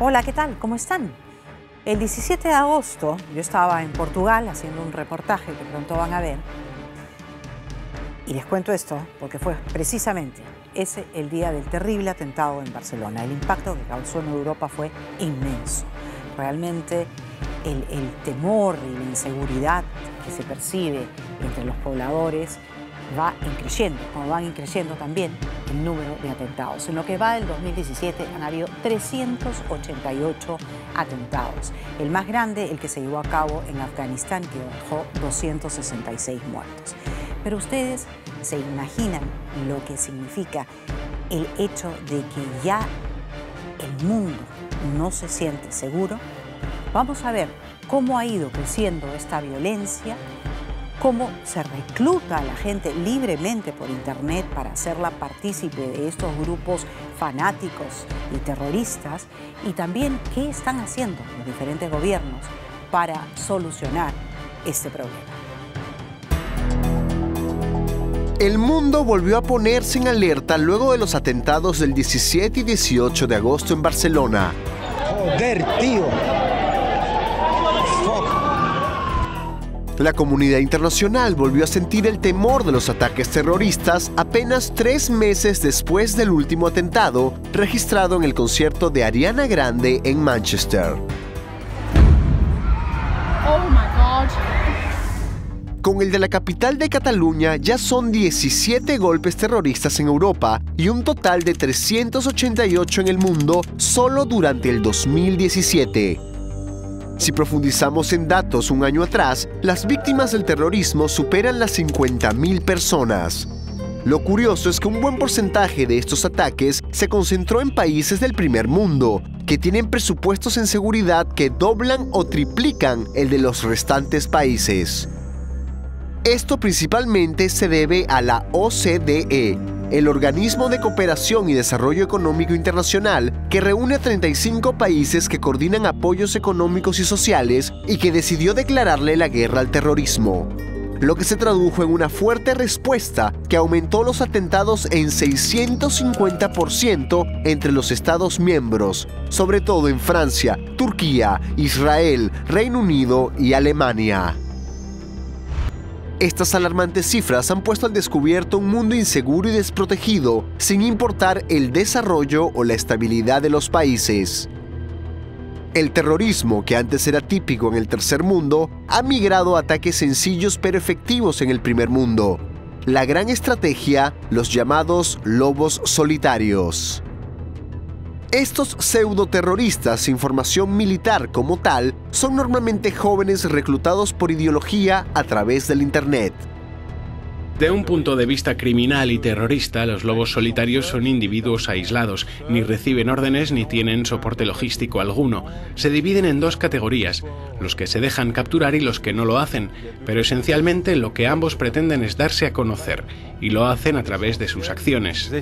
Hola, ¿qué tal? ¿Cómo están? El 17 de agosto yo estaba en Portugal haciendo un reportaje que pronto van a ver. Y les cuento esto porque fue precisamente ese el día del terrible atentado en Barcelona. El impacto que causó en Europa fue inmenso. Realmente el temor y la inseguridad que se percibe entre los pobladores va increciendo, como van increciendo también el número de atentados. En lo que va del 2017 han habido 388 atentados. El más grande, el que se llevó a cabo en Afganistán, que dejó 266 muertos. Pero ustedes se imaginan lo que significa el hecho de que ya el mundo no se siente seguro. Vamos a ver cómo ha ido creciendo esta violencia, cómo se recluta a la gente libremente por internet para hacerla partícipe de estos grupos fanáticos y terroristas, y también qué están haciendo los diferentes gobiernos para solucionar este problema. El mundo volvió a ponerse en alerta luego de los atentados del 17 y 18 de agosto en Barcelona. Joder, tío. La comunidad internacional volvió a sentir el temor de los ataques terroristas apenas 3 meses después del último atentado registrado en el concierto de Ariana Grande en Manchester. Oh my God. Con el de la capital de Cataluña ya son 17 golpes terroristas en Europa y un total de 388 en el mundo solo durante el 2017. Si profundizamos en datos un año atrás, las víctimas del terrorismo superan las 50.000 personas. Lo curioso es que un buen porcentaje de estos ataques se concentró en países del primer mundo, que tienen presupuestos en seguridad que doblan o triplican el de los restantes países. Esto principalmente se debe a la OCDE, el Organismo de Cooperación y Desarrollo Económico Internacional, que reúne a 35 países que coordinan apoyos económicos y sociales y que decidió declararle la guerra al terrorismo, lo que se tradujo en una fuerte respuesta que aumentó los atentados en 650% entre los Estados miembros, sobre todo en Francia, Turquía, Israel, Reino Unido y Alemania. Estas alarmantes cifras han puesto al descubierto un mundo inseguro y desprotegido, sin importar el desarrollo o la estabilidad de los países. El terrorismo, que antes era típico en el tercer mundo, ha migrado a ataques sencillos pero efectivos en el primer mundo. La gran estrategia, los llamados lobos solitarios. Estos pseudoterroristas sin formación militar como tal son normalmente jóvenes reclutados por ideología a través del Internet. De un punto de vista criminal y terrorista, los lobos solitarios son individuos aislados, ni reciben órdenes ni tienen soporte logístico alguno. Se dividen en dos categorías, los que se dejan capturar y los que no lo hacen, pero esencialmente lo que ambos pretenden es darse a conocer, y lo hacen a través de sus acciones.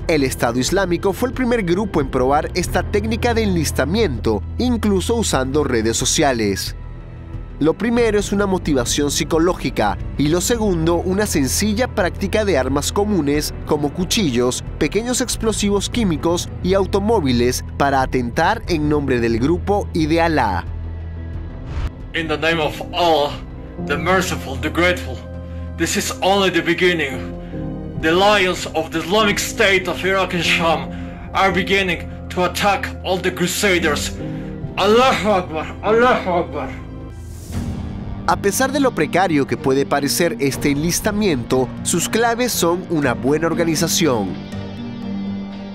El Estado Islámico fue el primer grupo en probar esta técnica de enlistamiento, incluso usando redes sociales. Lo primero es una motivación psicológica y lo segundo una sencilla práctica de armas comunes como cuchillos, pequeños explosivos químicos y automóviles para atentar en nombre del grupo y de Alá. In the name of Allah, the merciful, the grateful, this is only the beginning. The lions of the Islamic State of Iraq and Sham are beginning to attack all the crusaders. Allahu Akbar, Allahu Akbar. A pesar de lo precario que puede parecer este enlistamiento, sus claves son una buena organización.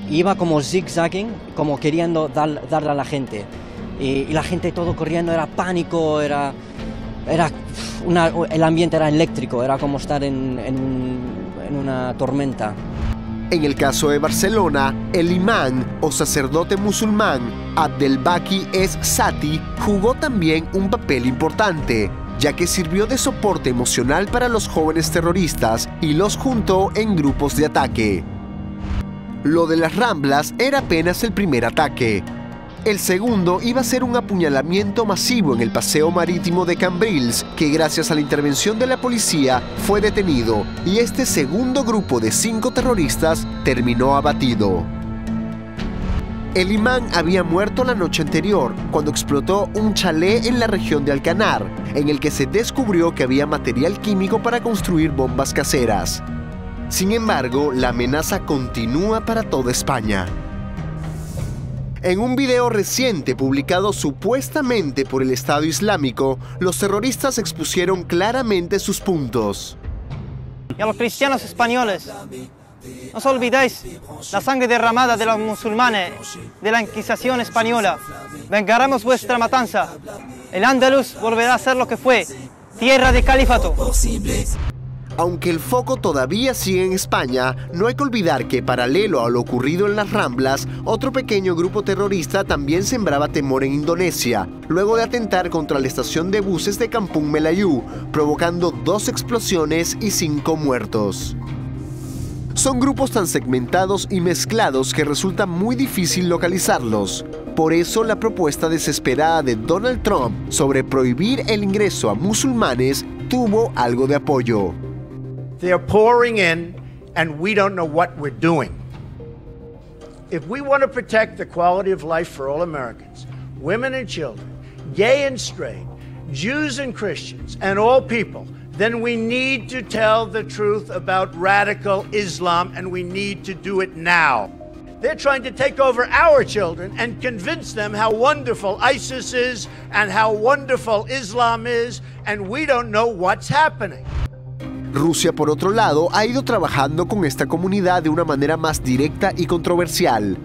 Iba como zigzagging, como queriendo darle a la gente. Y la gente todo corriendo, era pánico, el ambiente era eléctrico, era como estar en una tormenta. En el caso de Barcelona, el imán o sacerdote musulmán Abdelbaki Es-Sati jugó también un papel importante, ya que sirvió de soporte emocional para los jóvenes terroristas y los juntó en grupos de ataque. Lo de las Ramblas era apenas el primer ataque. El segundo iba a ser un apuñalamiento masivo en el paseo marítimo de Cambrils, que gracias a la intervención de la policía fue detenido, y este segundo grupo de 5 terroristas terminó abatido. El imán había muerto la noche anterior, cuando explotó un chalet en la región de Alcanar, en el que se descubrió que había material químico para construir bombas caseras. Sin embargo, la amenaza continúa para toda España. En un video reciente publicado supuestamente por el Estado Islámico, los terroristas expusieron claramente sus puntos. Y a los cristianos españoles, no os olvidéis la sangre derramada de los musulmanes de la Inquisición española. Vengaremos vuestra matanza. El Andalus volverá a ser lo que fue, tierra de califato. Aunque el foco todavía sigue en España, no hay que olvidar que, paralelo a lo ocurrido en las Ramblas, otro pequeño grupo terrorista también sembraba temor en Indonesia, luego de atentar contra la estación de buses de Kampung Melayu, provocando 2 explosiones y 5 muertos. Son grupos tan segmentados y mezclados que resulta muy difícil localizarlos. Por eso la propuesta desesperada de Donald Trump sobre prohibir el ingreso a musulmanes tuvo algo de apoyo. They're pouring in, and we don't know what we're doing. If we want to protect the quality of life for all Americans, women and children, gay and straight, Jews and Christians, and all people, then we need to tell the truth about radical Islam, and we need to do it now. They're trying to take over our children and convince them how wonderful ISIS is and how wonderful Islam is, and we don't know what's happening. Rusia, por otro lado, ha ido trabajando con esta comunidad de una manera más directa y controversial.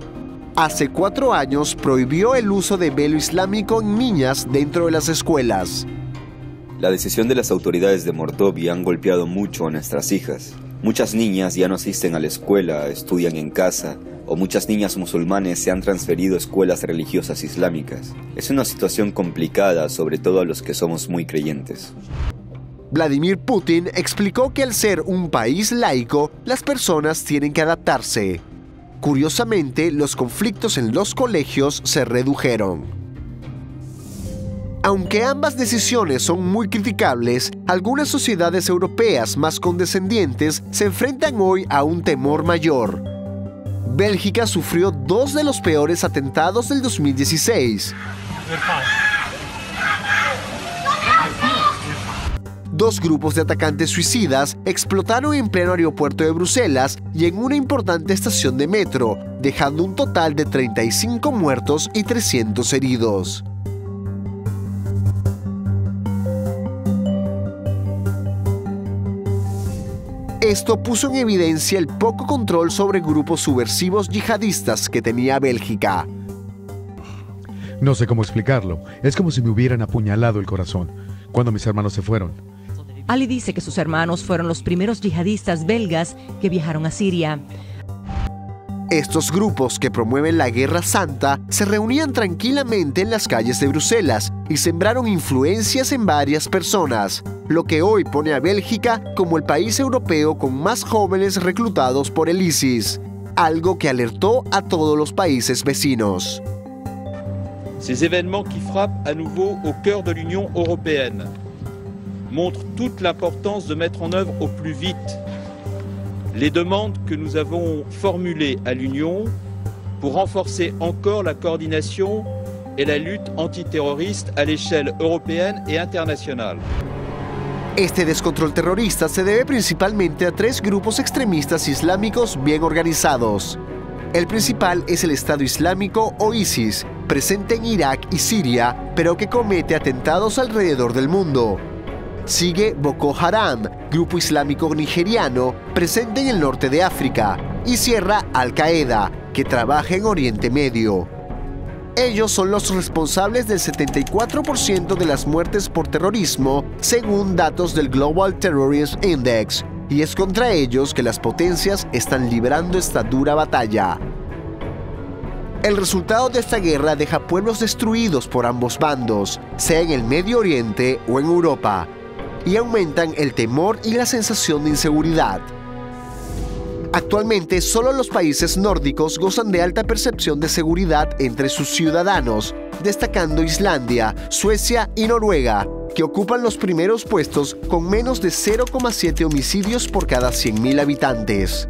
Hace 4 años prohibió el uso de velo islámico en niñas dentro de las escuelas. La decisión de las autoridades de Mordovia han golpeado mucho a nuestras hijas. Muchas niñas ya no asisten a la escuela, estudian en casa, o muchas niñas musulmanes se han transferido a escuelas religiosas islámicas. Es una situación complicada, sobre todo a los que somos muy creyentes. Vladimir Putin explicó que al ser un país laico, las personas tienen que adaptarse. Curiosamente, los conflictos en los colegios se redujeron. Aunque ambas decisiones son muy criticables, algunas sociedades europeas más condescendientes se enfrentan hoy a un temor mayor. Bélgica sufrió 2 de los peores atentados del 2016. 2 grupos de atacantes suicidas explotaron en pleno aeropuerto de Bruselas y en una importante estación de metro, dejando un total de 35 muertos y 300 heridos. Esto puso en evidencia el poco control sobre grupos subversivos yihadistas que tenía Bélgica. No sé cómo explicarlo. Es como si me hubieran apuñalado el corazón cuando mis hermanos se fueron. Ali dice que sus hermanos fueron los primeros yihadistas belgas que viajaron a Siria. Estos grupos que promueven la Guerra Santa se reunían tranquilamente en las calles de Bruselas y sembraron influencias en varias personas, lo que hoy pone a Bélgica como el país europeo con más jóvenes reclutados por el ISIS, algo que alertó a todos los países vecinos. Ces événements qui frappent à nouveau au cœur de l'Union européenne montrent toute l'importance de mettre en œuvre au plus vite les demandes que nous avons formulées à l'Union pour renforcer encore la coordination et la lutte antiterroriste à l'échelle européenne et internationale. Este descontrol terrorista se debe principalmente a 3 grupos extremistas islámicos bien organizados. El principal es el Estado Islámico o ISIS, presente en Irak y Siria, pero que comete atentados alrededor del mundo. Sigue Boko Haram, grupo islámico nigeriano, presente en el norte de África, y cierra Al-Qaeda, que trabaja en Oriente Medio. Ellos son los responsables del 74% de las muertes por terrorismo, según datos del Global Terrorism Index, y es contra ellos que las potencias están librando esta dura batalla. El resultado de esta guerra deja pueblos destruidos por ambos bandos, sea en el Medio Oriente o en Europa, y aumentan el temor y la sensación de inseguridad. Actualmente, solo los países nórdicos gozan de alta percepción de seguridad entre sus ciudadanos, destacando Islandia, Suecia y Noruega, que ocupan los primeros puestos con menos de 0,7 homicidios por cada 100.000 habitantes.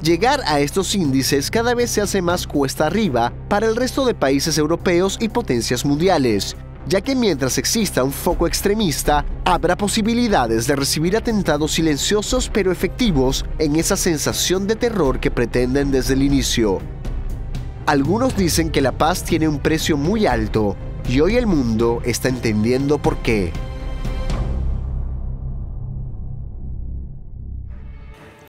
Llegar a estos índices cada vez se hace más cuesta arriba para el resto de países europeos y potencias mundiales, ya que mientras exista un foco extremista, habrá posibilidades de recibir atentados silenciosos pero efectivos en esa sensación de terror que pretenden desde el inicio. Algunos dicen que la paz tiene un precio muy alto, y hoy el mundo está entendiendo por qué.